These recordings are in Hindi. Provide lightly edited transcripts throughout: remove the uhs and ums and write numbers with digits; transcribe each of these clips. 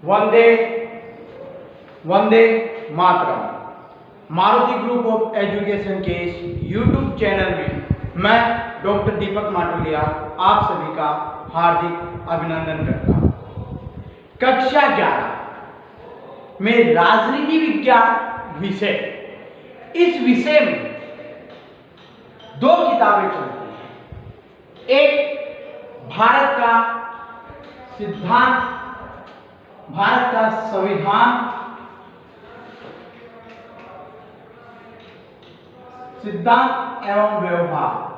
Vande Vande Mataram. Maruti group of education के यूट्यूब चैनल में मैं डॉक्टर दीपक माटुलिया आप सभी का हार्दिक अभिनंदन करता हूँ। कक्षा 11 में राजनीति विज्ञान विषय, इस विषय में दो किताबें चलती हैं। एक भारत का सिद्धांत, भारत का संविधान, सिद्धांत एवं व्यवहार,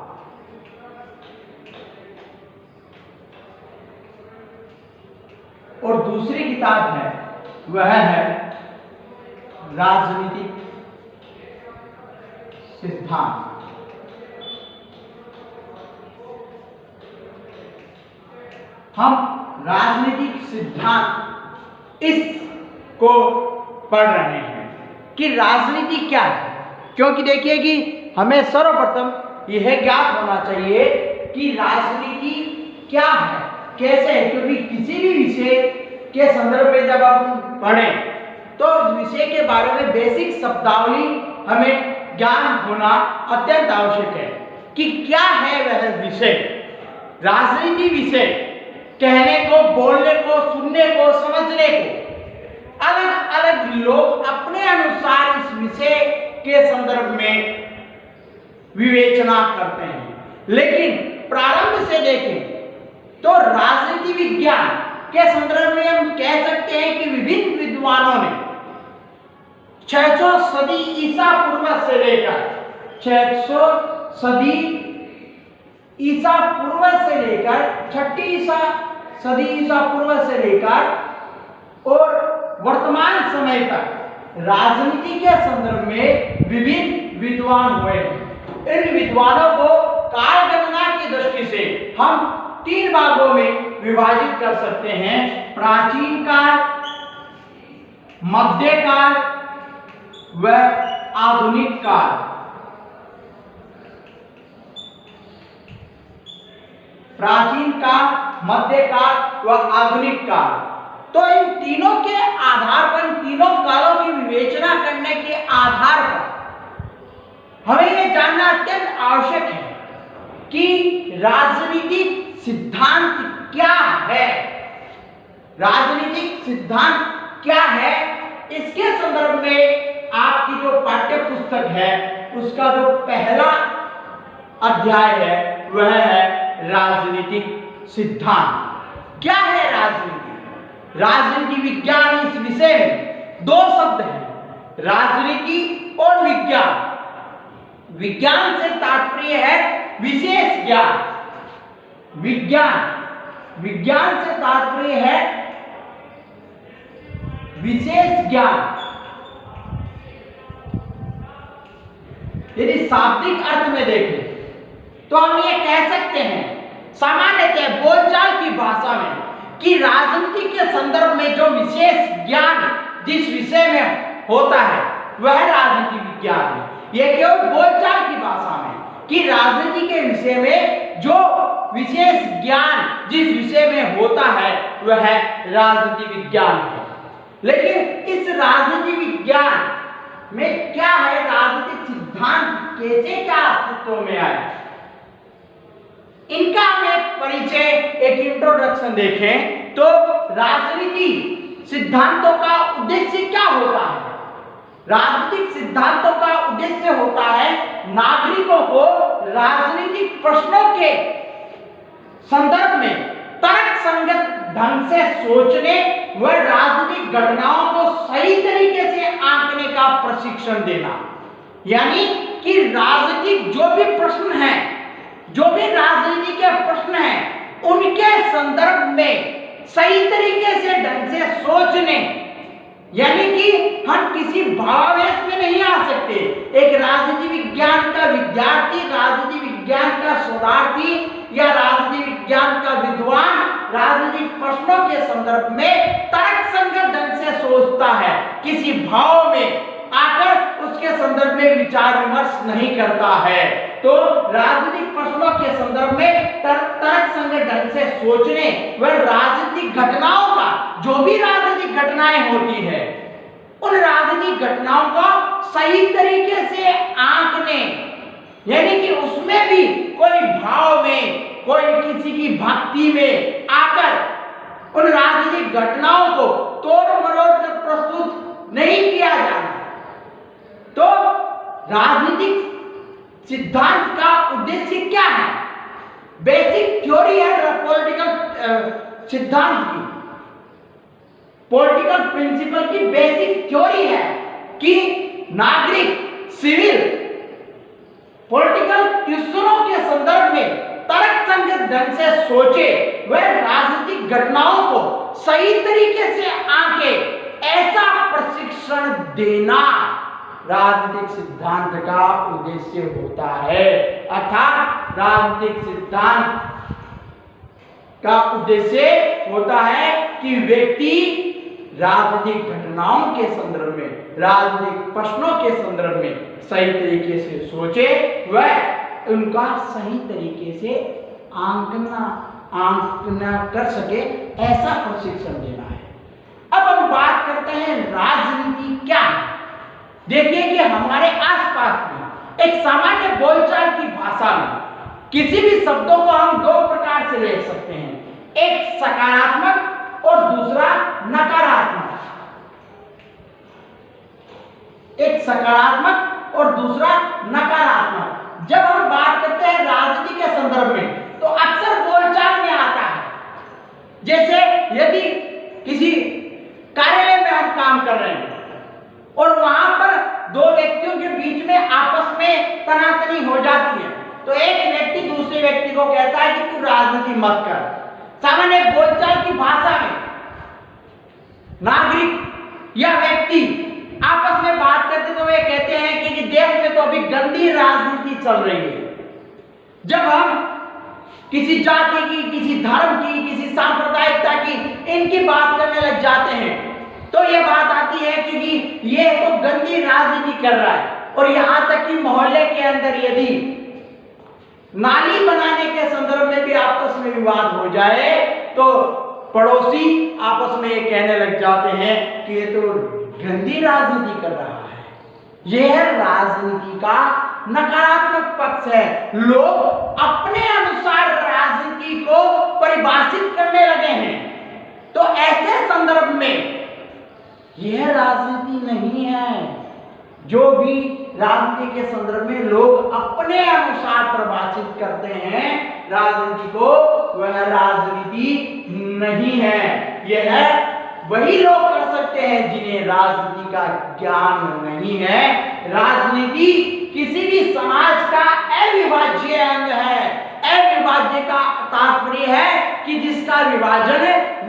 और दूसरी किताब है वह है राजनीतिक सिद्धांत। हम राजनीतिक सिद्धांत इसको पढ़ रहे हैं कि राजनीति क्या है, क्योंकि देखिए कि हमें सर्वप्रथम यह ज्ञात होना चाहिए कि राजनीति क्या है, कैसे है, क्योंकि किसी भी विषय के संदर्भ में जब हम पढ़ें तो उस विषय के बारे में बेसिक शब्दावली हमें ज्ञान होना अत्यंत आवश्यक है कि क्या है वह विषय। राजनीति विषय कहने को, बोलने को, सुनने को, समझने को अलग अलग लोग अपने अनुसार इस विषय के संदर्भ में विवेचना करते हैं, लेकिन प्रारंभ से देखें तो राजनीति विज्ञान के संदर्भ में हम कह सकते हैं कि विभिन्न विद्वानों ने 600 सदी ईसा पूर्व से लेकर 600 सदी ईसा पूर्व से लेकर 6ठी सदी ईसा पूर्व से लेकर और वर्तमान समय तक राजनीति के संदर्भ में विभिन्न विद्वान हुए हैं। इन विद्वानों को काल गणना की दृष्टि से हम 3 भागों में विभाजित कर सकते हैं: प्राचीन काल, मध्यकाल व आधुनिक काल। प्राचीन काल, मध्यकाल व आधुनिक काल। तो इन तीनों के आधार पर, इन तीनों कालों की विवेचना करने के आधार पर हमें यह जानना अत्यंत आवश्यक है कि राजनीतिक सिद्धांत क्या है। राजनीतिक सिद्धांत क्या है, इसके संदर्भ में आपकी जो पाठ्य पुस्तक है उसका जो पहला अध्याय है वह है राजनीतिक सिद्धांत। क्या है राजनीति? राजनीति विज्ञान, इस विषय में 2 शब्द हैं, राजनीति और विज्ञान। विज्ञान से तात्पर्य है विशेष ज्ञान। विज्ञान से तात्पर्य है विशेष ज्ञान। यदि शाब्दिक अर्थ में देखें तो हम ये कह सकते हैं सामान्यतः बोलचाल की भाषा में कि राजनीति के संदर्भ में जो विशेष ज्ञान जिस विषय में होता है वह राजनीति विज्ञान है। यह केवल बोलचाल की भाषा में कि राजनीति के विषय में जो विशेष ज्ञान जिस विषय में होता है वह राजनीति विज्ञान है। लेकिन इस राजनीति विज्ञान में क्या है, राजनीतिक सिद्धांत कैसे क्या अस्तित्व में आए, इनका हम एक परिचय, एक इंट्रोडक्शन देखें तो राजनीति सिद्धांतों का उद्देश्य क्या होता है। राजनीतिक सिद्धांतों का उद्देश्य होता है नागरिकों को राजनीतिक प्रश्नों के संदर्भ में तर्क संगत ढंग से सोचने व राजनीतिक घटनाओं को सही तरीके से आंकने का प्रशिक्षण देना। यानी कि राजनीतिक जो भी प्रश्न हैं, जो भी राजनीति के प्रश्न हैं, उनके संदर्भ में सही तरीके से ढंग से सोचने, यानी कि हम किसी भावावेश में नहीं आ सकते। एक राजनीति विज्ञान का विद्यार्थी, राजनीति विज्ञान का शोधार्थी या राजनीति विज्ञान का विद्वान राजनीतिक प्रश्नों के संदर्भ में तर्क संगत ढंग से सोचता है, किसी भाव में आकर उसके संदर्भ में विचार विमर्श नहीं करता है। तो राजनीतिक प्रश्नों के संदर्भ में तर्कसंगत ढंग से सोचने व राजनीतिक घटनाओं का, जो भी राजनीतिक घटनाएं होती है, उन राजनीतिक घटनाओं का सही तरीके से आंकने, यानी कि उसमें भी कोई भाव में, कोई किसी की भक्ति में आकर उन राजनीतिक घटनाओं को तोड़ मरोड़ कर प्रस्तुत नहीं किया जाना। तो राजनीतिक सिद्धांत का उद्देश्य क्या है? बेसिक थ्योरी है पॉलिटिकल सिद्धांत की, पॉलिटिकल प्रिंसिपल की बेसिक थ्योरी है कि नागरिक सिविल पॉलिटिकल क्वेश्चनों के संदर्भ में तर्कसंगत ढंग से सोचे व राजनीतिक घटनाओं को सही तरीके से आंके, ऐसा प्रशिक्षण देना राजनीतिक सिद्धांत का उद्देश्य होता है। अर्थात राजनीतिक सिद्धांत का उद्देश्य होता है कि व्यक्ति राजनीतिक घटनाओं के संदर्भ में, राजनीतिक प्रश्नों के संदर्भ में सही तरीके से सोचे व उनका सही तरीके से आंकना कर सके, ऐसा प्रशिक्षण देना है। अब हम बात करते हैं राजनीति क्या है। देखिए कि हमारे आसपास में एक सामान्य बोलचाल की भाषा में किसी भी शब्दों को हम दो प्रकार से ले सकते हैं, एक सकारात्मक और दूसरा नकारात्मक। एक सकारात्मक और दूसरा नकारात्मक। जब हम बात करते हैं राजनीति के संदर्भ में तो अक्सर बोलचाल में आता है। जैसे यदि किसी कार्यालय में हम काम कर रहे हैं और वहां पर दो व्यक्तियों के बीच में आपस में तनातनी हो जाती है, तो एक व्यक्ति दूसरे व्यक्ति को कहता है कि तू राजनीति मत कर। सामान्य बोलचाल की भाषा में नागरिक या व्यक्ति आपस में बात करते तो वे कहते हैं कि देश में तो अभी गंदी राजनीति चल रही है। जब हम किसी जाति की, किसी धर्म की, किसी सांप्रदायिकता की इनकी बात करने लग जाते हैं तो ये बात आती है कि ये तो गंदी राजनीति कर रहा है। और यहां तक कि मोहल्ले के अंदर यदि नाली बनाने के संदर्भ में भी आपस में विवाद हो जाए तो पड़ोसी आपस में ये कहने लग जाते हैं कि ये तो गंदी राजनीति कर रहा है। यह राजनीति का नकारात्मक पक्ष है। लोग अपने अनुसार राजनीति को परिभाषित करने लगे हैं। तो ऐसे संदर्भ में यह राजनीति नहीं है। जो भी राजनीति के संदर्भ में लोग अपने अनुसार परिभाषित करते हैं राजनीति को, वह राजनीति नहीं है। यह वही लोग कर सकते हैं जिन्हें राजनीति का ज्ञान नहीं है। राजनीति किसी भी समाज का अविभाज्य अंग है। अविभाज्य का तात्पर्य है कि जिसका विभाजन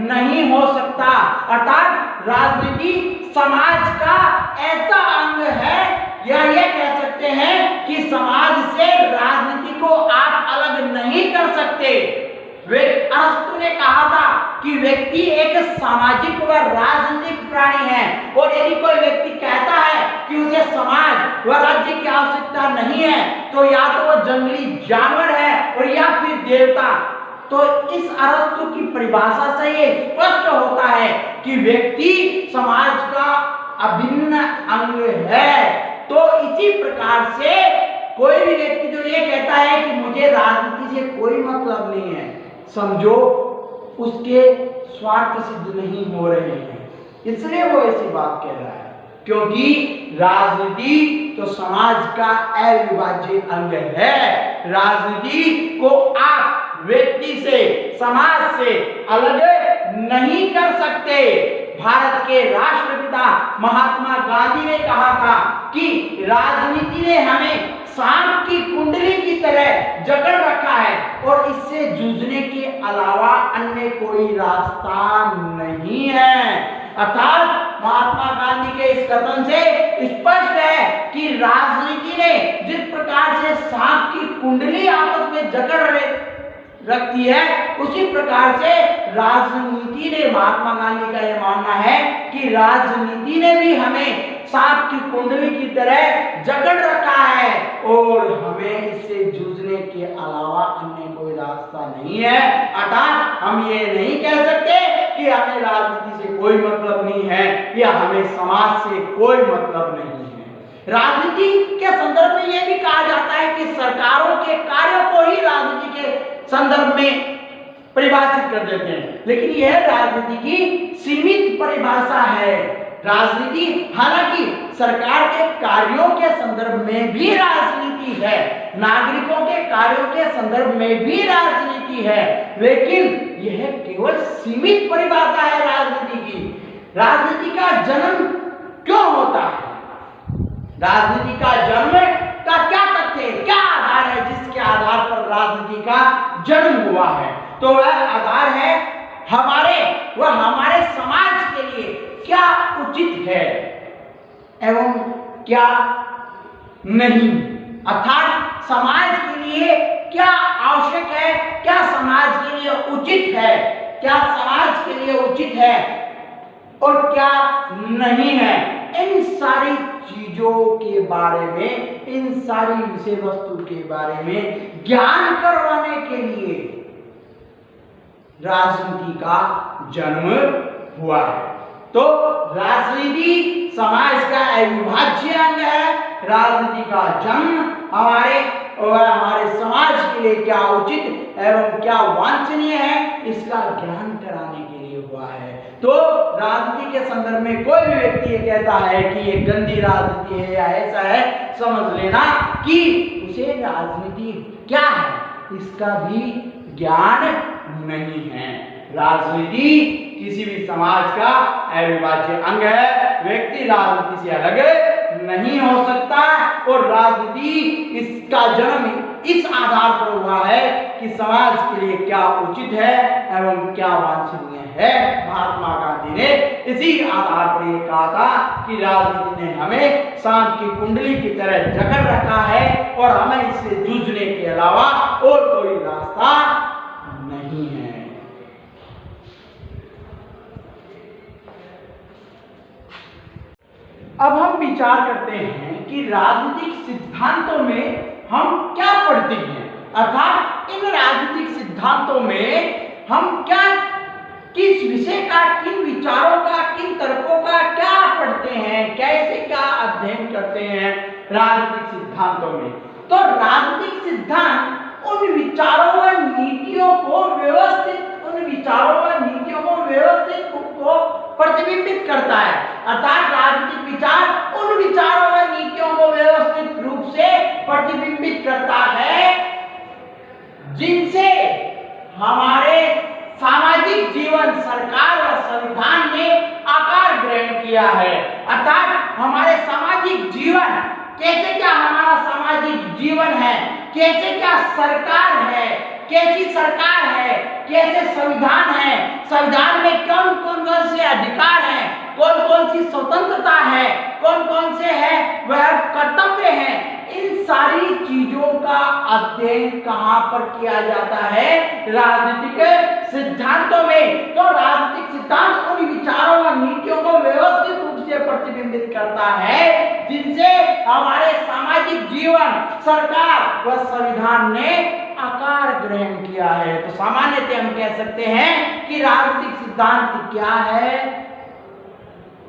नहीं हो सकता। अर्थात राजनीति समाज का ऐसा अंग है, या यह कह सकते हैं कि समाज से राजनीति को आप अलग नहीं कर सकते। अरस्तु ने कहा था कि व्यक्ति एक सामाजिक व राजनीतिक प्राणी है, और यदि कोई व्यक्ति कहता है कि उसे समाज व राज्य की आवश्यकता नहीं है तो या तो वो जंगली जानवर है और या फिर देवता। तो इस अरस्तु की परिभाषा से ये स्पष्ट होता है कि व्यक्ति समाज का अभिन्न अंग है। तो इसी प्रकार से कोई भी व्यक्ति जो ये कहता है कि मुझे राजनीति से कोई मतलब नहीं है, समझो उसके स्वार्थ सिद्ध नहीं हो रहे हैं, इसलिए वो ऐसी बात कह रहा है। क्योंकि राजनीति तो समाज का अविभाज्य अंग है। राजनीति को आप व्यक्ति से, समाज से अलग नहीं कर सकते। भारत के राष्ट्रपिता महात्मा गांधी ने कहा था कि राजनीति ने हमें सांप की कुंडली की तरह जकड़ रखा है और इससे जूझने के अलावा अन्य कोई रास्ता नहीं है। अर्थात महात्मा गांधी के इस कथन से स्पष्ट है कि राजनीति ने जिस प्रकार से सांप की कुंडली आपस में जकड़ रखती है, उसी प्रकार से राजनीति ने, महात्मा गांधी का यह मानना है कि राजनीति ने भी हमें सांप की कुंडली की तरह जकड़ रखा है और हमें इससे जूझने के अलावा अन्य कोई रास्ता नहीं है। अर्थात हम ये नहीं कह सकते कि हमें राजनीति से कोई मतलब नहीं है या हमें समाज से कोई मतलब नहीं है। राजनीति के संदर्भ में यह भी कहा जाता है कि सरकारों के कार्यों को ही राजनीति के संदर्भ में परिभाषित कर देते हैं, लेकिन यह राजनीति की सीमित परिभाषा है। राजनीति हालांकि सरकार के कार्यों के संदर्भ में भी राजनीति है, नागरिकों के कार्यों के संदर्भ में भी राजनीति है, लेकिन यह केवल सीमित परिभाषा है राजनीति की। राजनीति का जन्म क्यों होता है? राजनीति का जन्म का क्या तथ्य है, क्या आधार है जिसके आधार पर राजनीति का जन्म हुआ है? तो वह आधार है हमारे समाज के लिए क्या उचित है एवं क्या नहीं, अर्थात समाज के लिए क्या आवश्यक है, क्या समाज के लिए उचित है, क्या समाज के लिए उचित है और क्या नहीं है। इन सारी चीजों के बारे में, इन सारी विषय वस्तु के बारे में ज्ञान करवाने के लिए राजनीति का जन्म हुआ है। तो राजनीति समाज का अविभाज्य अंग है। राजनीति का जन्म हमारे समाज के लिए क्या उचित एवं क्या वांछनीय है, इसका ज्ञान कराने के लिए हुआ है। तो राजनीति के संदर्भ में कोई भी व्यक्ति ये कहता है कि ये गंदी राजनीति है या ऐसा है, समझ लेना कि उसे राजनीति क्या है इसका भी ज्ञान नहीं है। राजनीति किसी भी समाज का अविभाज्य अंग है। व्यक्ति राजनीति से अलग नहीं हो सकता और राजनीति इसका जन्म इस आधार पर हुआ है कि समाज के लिए क्या उचित है एवं क्या वांछनीय है। महात्मा गांधी ने इसी आधार पर यह कहा था कि राजनीति ने हमें सांप की कुंडली की तरह जकड़ रखा है और हमें इससे जूझने के अलावा और कोई रास्ता नहीं है। अब हम विचार करते हैं कि राजनीतिक सिद्धांतों में हम क्या पढ़ते हैं, अर्थात इन राजनीतिक सिद्धांतों में हम क्या, किस विषय का, किन विचारों का, किन तर्कों का क्या पढ़ते हैं, कैसे क्या अध्ययन करते हैं राजनीतिक सिद्धांतों में। तो राजनीतिक सिद्धांत उन विचारों व नीतियों को व्यवस्थित रूप को प्रतिबिंबित करता है, अर्थात राजनीतिक विचार उन विचारों व नीतियों को व्यवस्थित रूप से प्रतिबिंबित करता है जिनसे हमारे सामाजिक जीवन, सरकार और संविधान ने आकार ग्रहण किया है। अर्थात हमारे सामाजिक जीवन, कैसे क्या हमारा सामाजिक जीवन है, कैसे क्या सरकार है, कैसी सरकार है, कैसे संविधान है, संविधान में कौन कौन से अधिकार हैं, कौन कौन सी स्वतंत्रता है, कौन कौन से है वह कर्तव्य हैं। इन सारी चीजों का अध्ययन कहाँ पर किया जाता है? राजनीतिक सिद्धांतों में। तो राजनीतिक सिद्धांत उन विचारों व नीतियों को व्यवस्थित रूप से प्रतिबिंबित करता है जिनसे हमारे सामाजिक जीवन, सरकार व संविधान ने आकार ग्रहण किया है। तो सामान्यतः हम कह सकते हैं कि राजनीतिक सिद्धांत क्या है?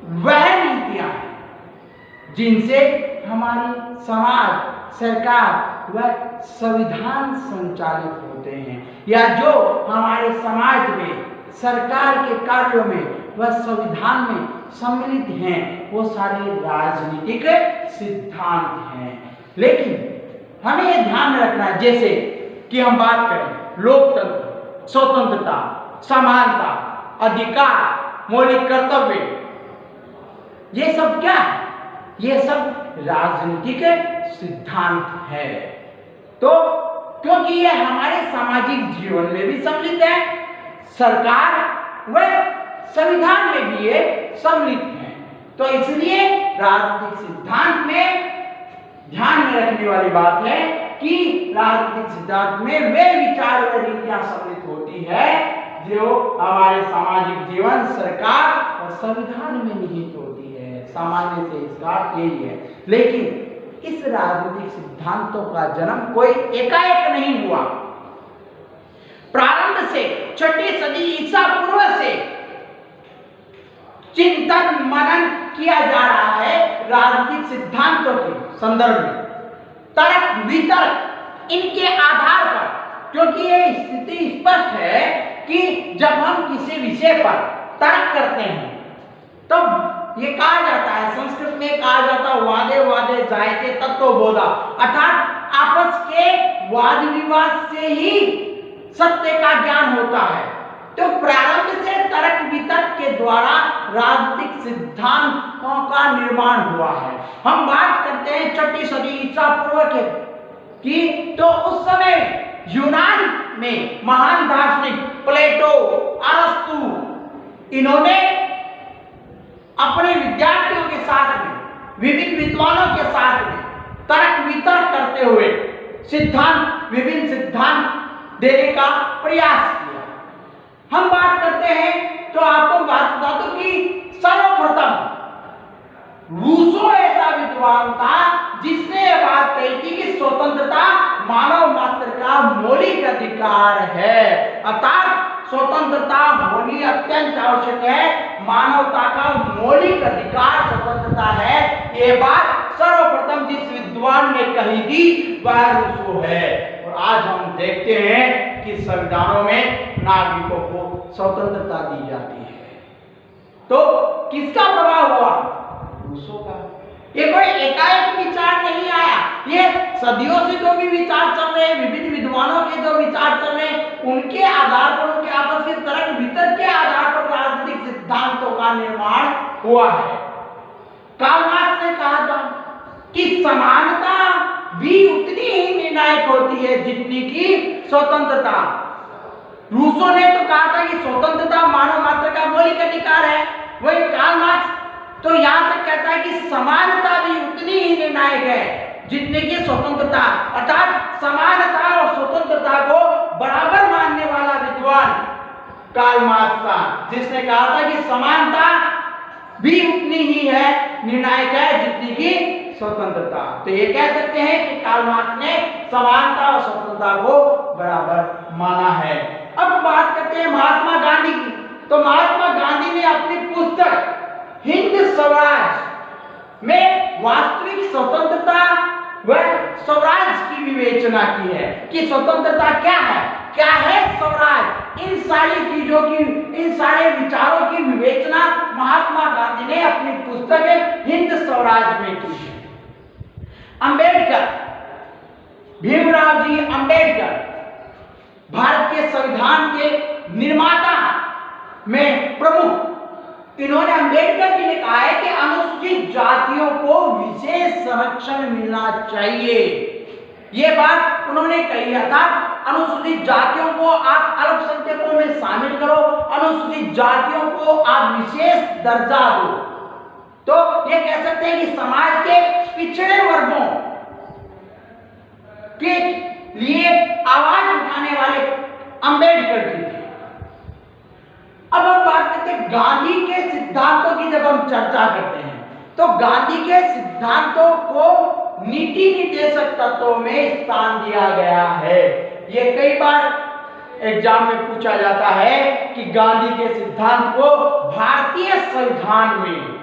वह नीतियां हैं जिनसे हमारी समाज, सरकार व संविधान संचालित होते हैं, या जो हमारे समाज में, सरकार के कार्यों में व संविधान में सम्मिलित हैं, वो सारे राजनीतिक सिद्धांत हैं। लेकिन हमें यह ध्यान में रखना है, जैसे कि हम बात करें लोकतंत्र, स्वतंत्रता, समानता, अधिकार, मौलिक कर्तव्य, ये सब क्या है? ये सब राजनीतिक सिद्धांत है। तो क्योंकि ये हमारे सामाजिक जीवन में भी सम्मिलित है, सरकार व संविधान में भी ये सम्मिलित है, तो इसलिए राजनीतिक सिद्धांत में ध्यान में रखने वाली बात है कि राजनीतिक सिद्धांत में वे विचार व नीतियां सम्मिलित होती है जो हमारे सामाजिक जीवन, सरकार और संविधान में निहित होती है। सामान्य से इसका अर्थ यही है। लेकिन इस राजनीतिक सिद्धांतों का जन्म कोई एकाएक नहीं हुआ। प्रारंभ से 6ठी सदी ईसा पूर्व से चिंतन मनन किया जा रहा है राजनीतिक सिद्धांतों के संदर्भ में, तर्क वितर्क इनके आधार पर, क्योंकि ये स्थिति स्पष्ट है कि जब हम किसी विषय पर तर्क करते हैं तो ये कहा जाता है, संस्कृत में कहा जाता है वादे वादे जायते तत्वबोधा, अर्थात आपस के वाद विवाद से ही सत्य का ज्ञान होता है। तो प्रारंभ से तर्क वितर्क के द्वारा राजनीतिक सिद्धांतों का निर्माण हुआ है। हम बात करते हैं 6ठी सदी ईसा पूर्व के कि तो उस समय यूनान में महान दार्शनिक प्लेटो, अरस्तु, इन्होंने अपने विद्यार्थियों के साथ में, विभिन्न विद्वानों के साथ में तर्क वितर्क करते हुए विभिन्न सिद्धांत देने का प्रयास किया। हम बात करते हैं तो आपको बात बता दूं कि सर्वप्रथम रूसो ऐसा विद्वान था जिसने यह बात कही थी कि स्वतंत्रता मानव मात्र का मौलिक अधिकार है, अर्थात स्वतंत्रता होनी अत्यंत आवश्यक है, मानवता का मौलिक अधिकार स्वतंत्रता है। ये बात सर्वप्रथम जिस विद्वान ने कही थी वह रूसो है। और आज हम देखते हैं कि संविधानों में नागरिकों को स्वतंत्रता दी जाती है। तो किसका प्रभाव हुआ? रूसो का। ये कोई एकाएक विचार नहीं आया, ये सदियों से जो भी विचार चल रहे हैं, विभिन्न विद्वानों के जो विचार चल रहे हैं, उनके आधार पर, उनके आपस के तर्क वितर्क के आधार पर राजनीतिक सिद्धांतों का निर्माण हुआ है। कार्ल मार्क्स ने कहा था कि समानता भी उतनी ही निर्णायक होती है जितनी की स्वतंत्रता। रूसो ने तो कहा था कि स्वतंत्रता मानव मात्र का मौलिक अधिकार है, वही कार्ल मार्क्स तो यहां तक कहता है कि समानता भी उतनी ही निर्णायक है जितने की स्वतंत्रता, अर्थात समानता और स्वतंत्रता को बराबर मानने वाला विद्वान कार्ल मार्क्स था, जिसने कहा था कि समानता भी उतनी ही है निर्णायक है जितनी की स्वतंत्रता। तो ये कह सकते हैं कि कार्ल मार्क्स ने समानता और स्वतंत्रता को बराबर माना है। अब बात करते हैं महात्मा गांधी की। तो महात्मा गांधी ने अपनी पुस्तक हिंद स्वराज में वास्तविक स्वतंत्रता व स्वराज की विवेचना की है कि स्वतंत्रता क्या है, क्या है स्वराज। इन सारी चीजों की, इन सारे विचारों की विवेचना महात्मा गांधी ने अपनी पुस्तक हिंद स्वराज में की है। अंबेडकर, भीमराव जी अंबेडकर भारत के संविधान के निर्माता में प्रमुख, इन्होंने अंबेडकर जी ने कहा है कि अनुसूचित जातियों को विशेष संरक्षण मिलना चाहिए। ये बात उन्होंने कही था, अनुसूचित जातियों को आप अल्पसंख्यकों में शामिल करो, अनुसूचित जातियों को आप विशेष दर्जा दो। तो ये कह सकते हैं कि समाज के पिछड़े वर्गों के लिए आवाज उठाने वाले अंबेडकर जी थे। अब हम बात करते हैं गांधी के सिद्धांतों की। जब हम चर्चा करते हैं तो गांधी के सिद्धांतों को नीति निर्देशक तत्वों में स्थान दिया गया है। ये कई बार एग्जाम में पूछा जाता है कि गांधी के सिद्धांत को भारतीय संविधान में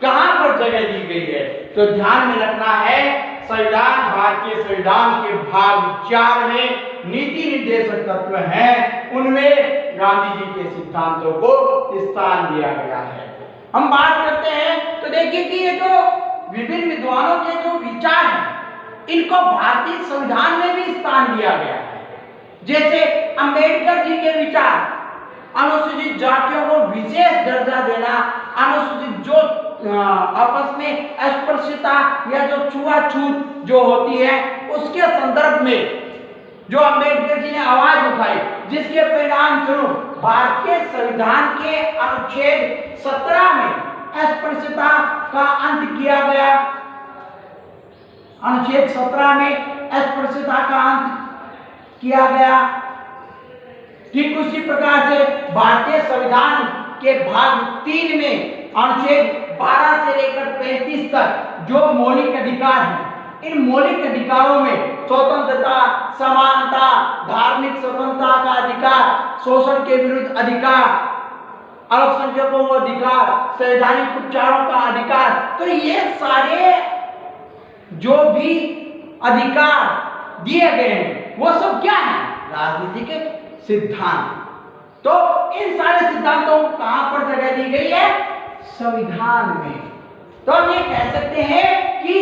कहां पर जगह दी गई है। तो ध्यान में रखना है, संविधान, भारतीय संविधान के भाग 4 में नीति निर्देशक तत्व हैं, उनमें गांधी जी के सिद्धांतों को स्थान दिया गया है। हम बात करते हैं तो देखिए कि ये जो विभिन्न विद्वानों के जो विचार हैं, इनको भारतीय संविधान में भी स्थान दिया गया है। जैसे अंबेडकर जी के विचार, अनुसूचित जातियों को विशेष दर्जा देना, अनुसूचित जो आपस में अस्पृश्यता या जो छुआछूत जो होती है उसके संदर्भ में जो अंबेडकर जी ने आवाज उठाई, जिसके परिणाम स्वरूप भारतीय संविधान के अनुच्छेद 17 में अस्पृश्यता का अंत किया गया। अनुच्छेद 17 में अस्पृश्यता का अंत किया गया। ठीक उसी प्रकार से भारतीय संविधान के भाग 3 में अनुच्छेद 12 से लेकर 35 तक जो मौलिक अधिकार हैं, इन मौलिक अधिकारों में स्वतंत्रता, समानता, धार्मिक स्वतंत्रता का अधिकार, शोषण के विरुद्ध अधिकार, अल्पसंख्यकों को अधिकार, संवैधानिक उपचारों का अधिकार, तो ये सारे जो भी अधिकार दिए गए हैं वो सब क्या है? राजनीति के सिद्धांत। तो इन सारे सिद्धांतों को कहां पर जगह दी गई है? संविधान में। तो हम ये कह सकते हैं कि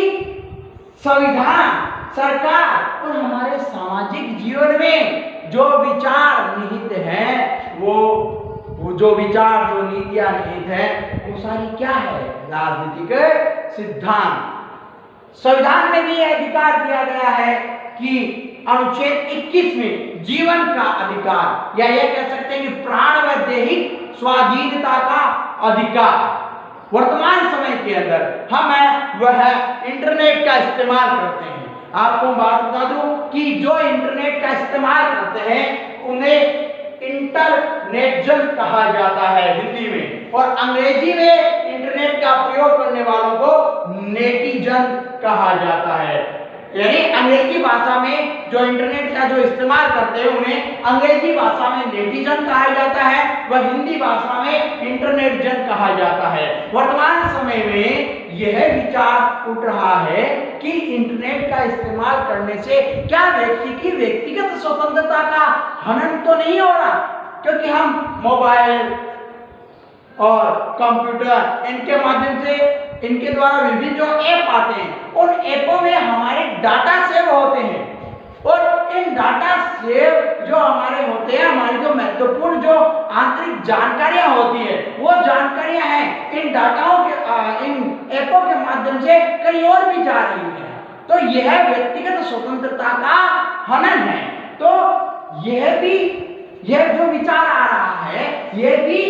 संविधान, सरकार और हमारे सामाजिक जीवन में जो विचार निहित हैं, वो जो विचार, जो नीतियां निहित हैं, वो सारी क्या है? राजनीतिक सिद्धांत। संविधान में भी यह अधिकार दिया गया है कि अनुच्छेद 21 में जीवन का अधिकार, या यह कह सकते हैं कि प्राण व दैहिक स्वाधीनता का अधिकार। वर्तमान समय के अंदर हम वह इंटरनेट का इस्तेमाल करते हैं। आपको बात बता दूं कि जो इंटरनेट का इस्तेमाल करते हैं उन्हें इंटरनेटजन कहा जाता है हिंदी में, और अंग्रेजी में इंटरनेट का प्रयोग करने वालों को नेटिजन कहा जाता है। यानी अंग्रेजी भाषा में जो इंटरनेट का जो इस्तेमाल करते हैं उन्हें अंग्रेजी भाषा में नेटिजन कहा जाता है, वह हिंदी भाषा में इंटरनेटजन कहा जाता है। वर्तमान समय में यह विचार उठ रहा है कि इंटरनेट का इस्तेमाल करने से क्या व्यक्ति की व्यक्तिगत स्वतंत्रता का हनन तो नहीं हो रहा? क्योंकि हम मोबाइल और कंप्यूटर, इनके माध्यम से, इनके द्वारा विभिन्न जो ऐप आते हैं, उन ऐपों में हमारे डाटा सेव होते हैं, और इन डाटा सेव जो हमारे होते हैं, हमारी जो महत्वपूर्ण जो आंतरिक जानकारियां होती है, वो जानकारियां हैं इन डाटाओं के, इन ऐपों के माध्यम से कहीं और भी जा रही है। तो यह व्यक्तिगत स्वतंत्रता का हनन है। तो यह जो विचार आ रहा है, यह भी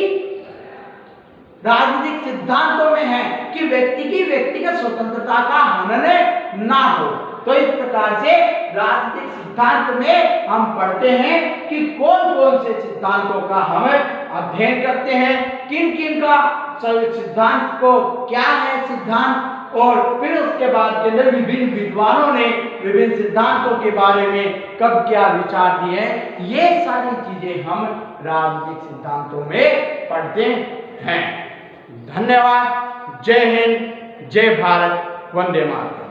राजनीतिक सिद्धांतों में है कि व्यक्ति की व्यक्तिगत स्वतंत्रता का हनन ना हो। तो इस प्रकार से राजनीतिक सिद्धांत में हम पढ़ते हैं कि कौन कौन से सिद्धांतों का हम अध्ययन करते हैं, किन किन का सिद्धांत को क्या है सिद्धांत, और फिर उसके बाद के अंदर विभिन्न विद्वानों ने विभिन्न सिद्धांतों के बारे में कब क्या विचार दिए हैं, ये सारी चीजें हम राजनीतिक सिद्धांतों में पढ़ते हैं। धन्यवाद। जय हिंद, जय भारत, वंदे मातरम।